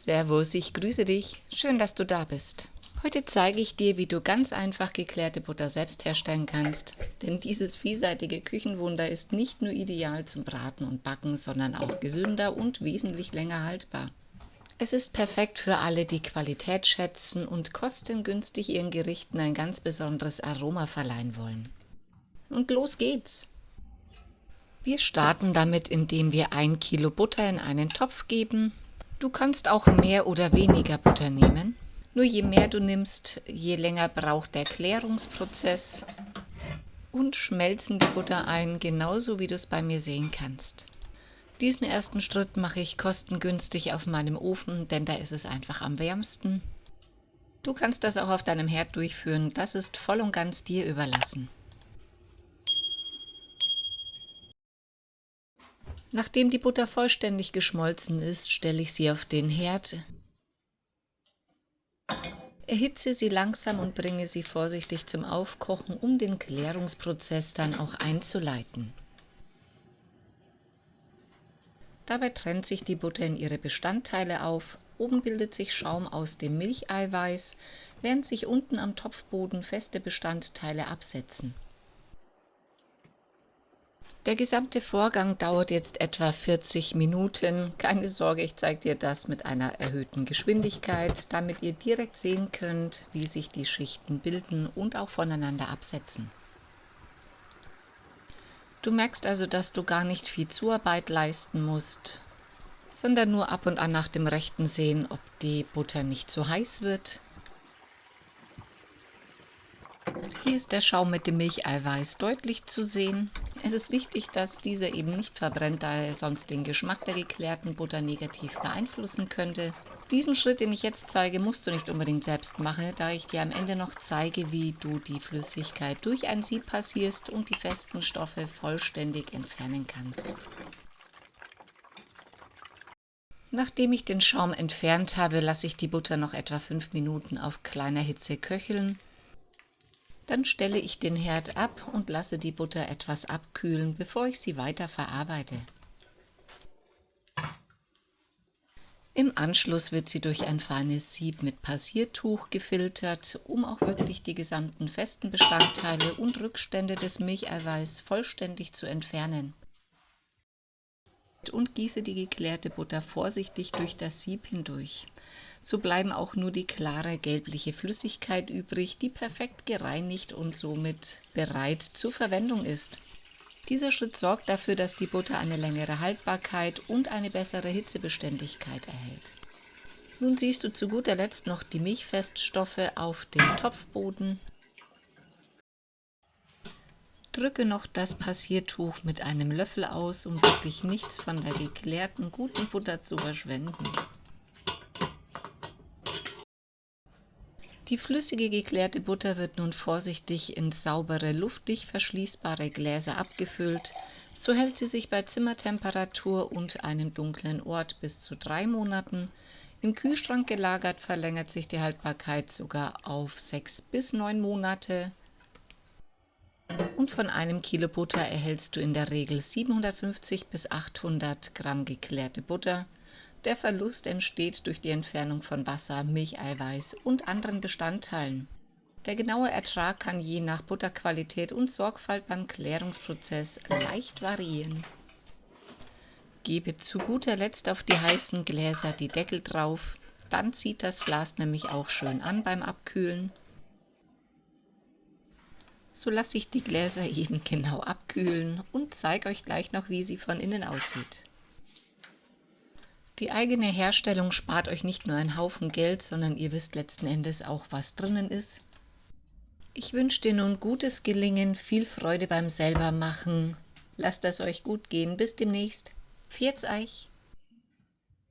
Servus, ich grüße dich. Schön, dass du da bist. Heute zeige ich dir, wie du ganz einfach geklärte Butter selbst herstellen kannst. Denn dieses vielseitige Küchenwunder ist nicht nur ideal zum Braten und Backen, sondern auch gesünder und wesentlich länger haltbar. Es ist perfekt für alle, die Qualität schätzen und kostengünstig ihren Gerichten ein ganz besonderes Aroma verleihen wollen. Und los geht's! Wir starten damit, indem wir 1 Kilo Butter in einen Topf geben. Du kannst auch mehr oder weniger Butter nehmen. Nur je mehr du nimmst, je länger braucht der Klärungsprozess. Und schmelzen die Butter ein, genauso wie du es bei mir sehen kannst. Diesen ersten Schritt mache ich kostengünstig auf meinem Ofen, denn da ist es einfach am wärmsten. Du kannst das auch auf deinem Herd durchführen, das ist voll und ganz dir überlassen. Nachdem die Butter vollständig geschmolzen ist, stelle ich sie auf den Herd. Erhitze sie langsam und bringe sie vorsichtig zum Aufkochen, um den Klärungsprozess dann auch einzuleiten. Dabei trennt sich die Butter in ihre Bestandteile auf. Oben bildet sich Schaum aus dem Milcheiweiß, während sich unten am Topfboden feste Bestandteile absetzen. Der gesamte Vorgang dauert jetzt etwa 40 Minuten. Keine Sorge, ich zeige dir das mit einer erhöhten Geschwindigkeit, damit ihr direkt sehen könnt, wie sich die Schichten bilden und auch voneinander absetzen. Du merkst also, dass du gar nicht viel Zuarbeit leisten musst, sondern nur ab und an nach dem Rechten sehen, ob die Butter nicht zu heiß wird. Hier ist der Schaum mit dem Milcheiweiß deutlich zu sehen. Es ist wichtig, dass dieser eben nicht verbrennt, da er sonst den Geschmack der geklärten Butter negativ beeinflussen könnte. Diesen Schritt, den ich jetzt zeige, musst du nicht unbedingt selbst machen, da ich dir am Ende noch zeige, wie du die Flüssigkeit durch ein Sieb passierst und die festen Stoffe vollständig entfernen kannst. Nachdem ich den Schaum entfernt habe, lasse ich die Butter noch etwa 5 Minuten auf kleiner Hitze köcheln. Dann stelle ich den Herd ab und lasse die Butter etwas abkühlen, bevor ich sie weiter verarbeite. Im Anschluss wird sie durch ein feines Sieb mit Passiertuch gefiltert, um auch wirklich die gesamten festen Bestandteile und Rückstände des Milcheiweiß vollständig zu entfernen. Und gieße die geklärte Butter vorsichtig durch das Sieb hindurch. So bleiben auch nur die klare gelbliche Flüssigkeit übrig, die perfekt gereinigt und somit bereit zur Verwendung ist. Dieser Schritt sorgt dafür, dass die Butter eine längere Haltbarkeit und eine bessere Hitzebeständigkeit erhält. Nun siehst du zu guter Letzt noch die Milchfeststoffe auf dem Topfboden. Drücke noch das Passiertuch mit einem Löffel aus, um wirklich nichts von der geklärten guten Butter zu verschwenden. Die flüssige geklärte Butter wird nun vorsichtig in saubere, luftdicht verschließbare Gläser abgefüllt. So hält sie sich bei Zimmertemperatur und einem dunklen Ort bis zu 3 Monaten. Im Kühlschrank gelagert verlängert sich die Haltbarkeit sogar auf 6 bis 9 Monate. Und von einem Kilo Butter erhältst du in der Regel 750 bis 800 Gramm geklärte Butter. Der Verlust entsteht durch die Entfernung von Wasser, Milcheiweiß und anderen Bestandteilen. Der genaue Ertrag kann je nach Butterqualität und Sorgfalt beim Klärungsprozess leicht variieren. Gebe zu guter Letzt auf die heißen Gläser die Deckel drauf, dann zieht das Glas nämlich auch schön an beim Abkühlen. So lasse ich die Gläser eben genau abkühlen und zeige euch gleich noch, wie sie von innen aussieht. Die eigene Herstellung spart euch nicht nur einen Haufen Geld, sondern ihr wisst letzten Endes auch, was drinnen ist. Ich wünsche dir nun gutes Gelingen, viel Freude beim Selbermachen. Lasst es euch gut gehen. Bis demnächst. Pfiat's euch!